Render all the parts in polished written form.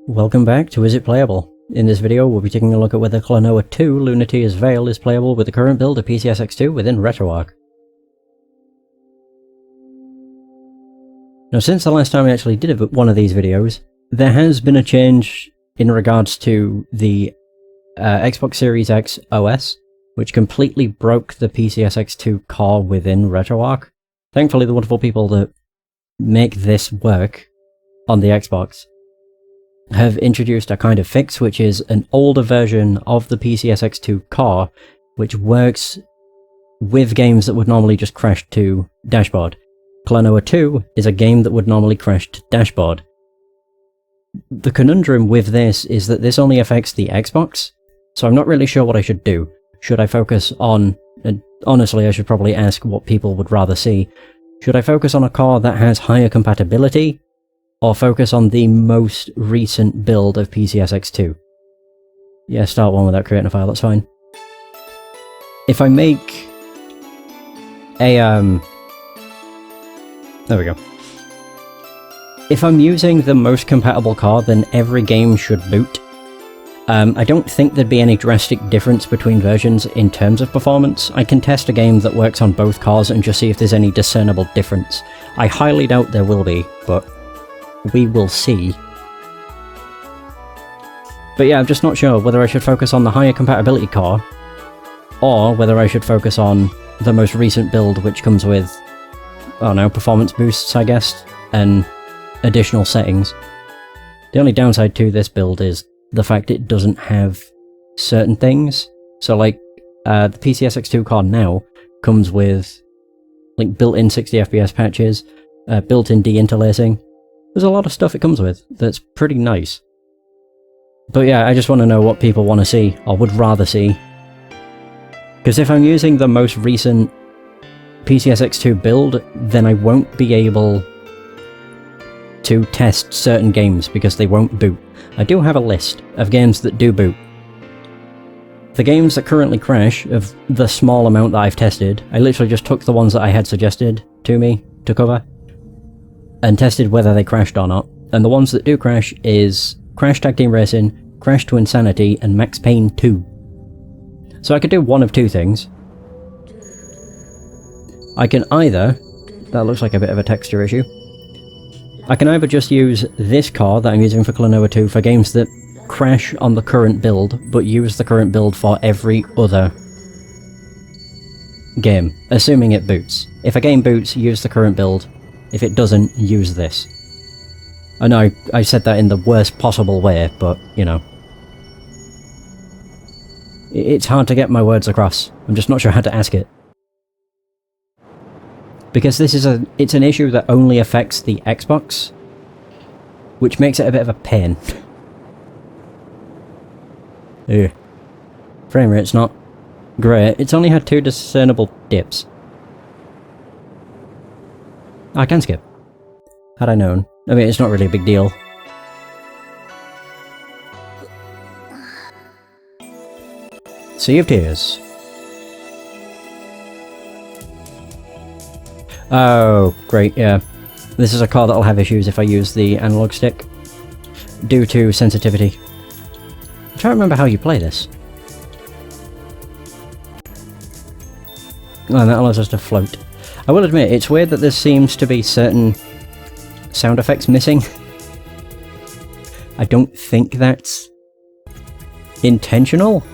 Welcome back to Is It Playable? In this video we'll be taking a look at whether Klonoa 2 Lunatea's Veil is playable with the current build of PCSX2 within RetroArch. Now since the last time I actually did one of these videos, there has been a change in regards to the Xbox Series X OS, which completely broke the PCSX2 core within RetroArch. Thankfully the wonderful people that make this work on the Xbox have introduced a kind of fix, which is an older version of the PCSX2 core, which works with games that would normally just crash to dashboard. Klonoa 2 is a game that would normally crash to dashboard. The conundrum with this is that this only affects the Xbox, so I'm not really sure what I should do. Should I focus on, and honestly I should probably ask what people would rather see, should I focus on a core that has higher compatibility, or focus on the most recent build of PCSX2? Yeah, start one without creating a file, that's fine. If I make a, there we go. If I'm using the most compatible core, then every game should boot. I don't think there'd be any drastic difference between versions in terms of performance. I can test a game that works on both cores and just see if there's any discernible difference. I highly doubt there will be, but we will see. But yeah, I'm just not sure whether I should focus on the higher compatibility core, or whether I should focus on the most recent build, which comes with, I don't know, performance boosts, I guess, and additional settings. The only downside to this build is the fact it doesn't have certain things. So like, the PCSX2 core now comes with like built-in 60 FPS patches, built-in deinterlacing. There's a lot of stuff it comes with that's pretty nice. But yeah, I just want to know what people want to see, or would rather see. Because if I'm using the most recent PCSX2 build, then I won't be able to test certain games because they won't boot. I do have a list of games that do boot. The games that currently crash, of the small amount that I've tested, I literally just took the ones that I had suggested to me to cover, and tested whether they crashed or not. And the ones that do crash is Crash Tag Team Racing, Crash to Insanity, and Max Payne 2. So I could do one of two things. I can either, that looks like a bit of a texture issue, I can either just use this core that I'm using for Klonoa 2 for games that crash on the current build, but use the current build for every other game, assuming it boots. If a game boots, use the current build. If it doesn't, use this. I know I said that in the worst possible way, but, you know. It's hard to get my words across. I'm just not sure how to ask it. Because this is it's an issue that only affects the Xbox, which makes it a bit of a pain. Ugh. Frame rate's not great. It's only had 2 discernible dips. I can skip. Had I known. I mean, it's not really a big deal. Sea of Tears. Oh, great, yeah. This is a car that'll have issues if I use the analog stick, due to sensitivity. I'm trying to remember how you play this. Oh, that allows us to float. I will admit, it's weird that there seems to be certain sound effects missing. I don't think that's intentional.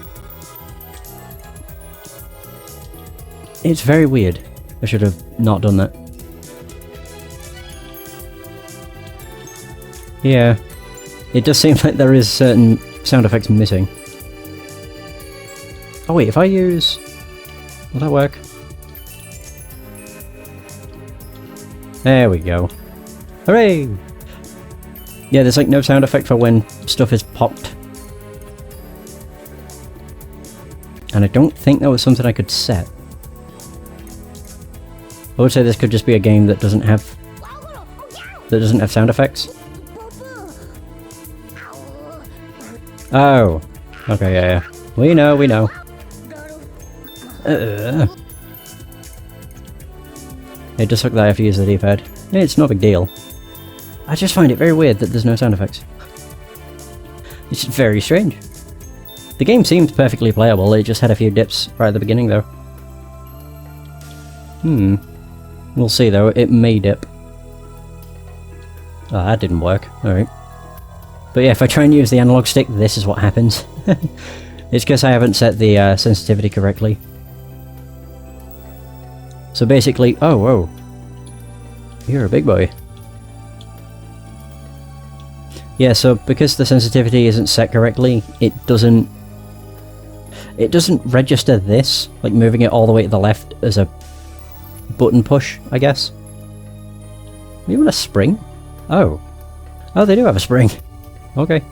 It's very weird. I should have not done that. Yeah, it does seem like there is certain sound effects missing. Oh wait, if I use... will that work? There we go. Hooray! Yeah, there's like no sound effect for when stuff is popped. And I don't think that was something I could set. I would say this could just be a game that doesn't have sound effects. Oh. Okay, yeah. We know. It just took that I have to use the D-pad. It's no big deal. I just find it very weird that there's no sound effects. It's very strange. The game seemed perfectly playable, it just had a few dips right at the beginning though. We'll see though, it may dip. Oh, that didn't work. Alright. But yeah, if I try and use the analog stick, this is what happens. It's because I haven't set the sensitivity correctly. So basically... Oh, whoa. You're a big boy. Yeah, so because the sensitivity isn't set correctly, it doesn't register this, like moving it all the way to the left as a button push, I guess. Even a spring? Oh. Oh, they do have a spring. Okay.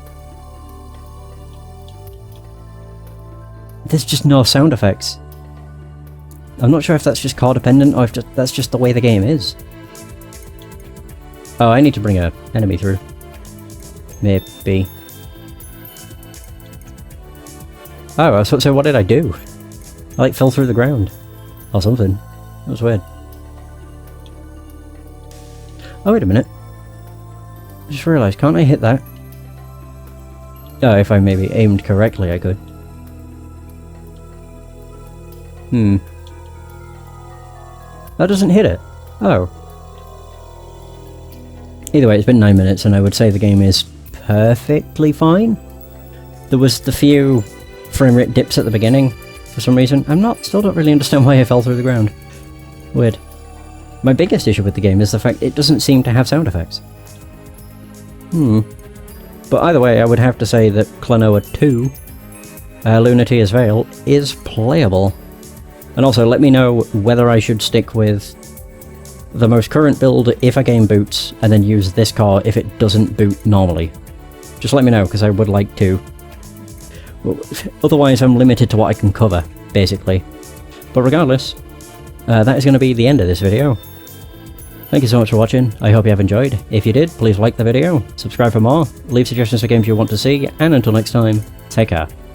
There's just no sound effects. I'm not sure if that's just core dependent or if that's just the way the game is. Oh, I need to bring an enemy through. Maybe. Oh, so what did I do? I like fell through the ground. Or something. That was weird. Oh, wait a minute. I just realised, can't I hit that? Oh, if I maybe aimed correctly, I could. That doesn't hit it. Oh. Either way, it's been 9 minutes, and I would say the game is perfectly fine. There was the few frame rate dips at the beginning, for some reason. Still don't really understand why I fell through the ground. Weird. My biggest issue with the game is the fact it doesn't seem to have sound effects. But either way, I would have to say that Klonoa 2, Lunatea's Veil, is playable. And also, let me know whether I should stick with the most current build if a game boots, and then use this car if it doesn't boot normally. Just let me know, because I would like to. Otherwise, I'm limited to what I can cover, basically. But regardless, that is going to be the end of this video. Thank you so much for watching, I hope you have enjoyed. If you did, please like the video, subscribe for more, leave suggestions for games you want to see, and until next time, take care.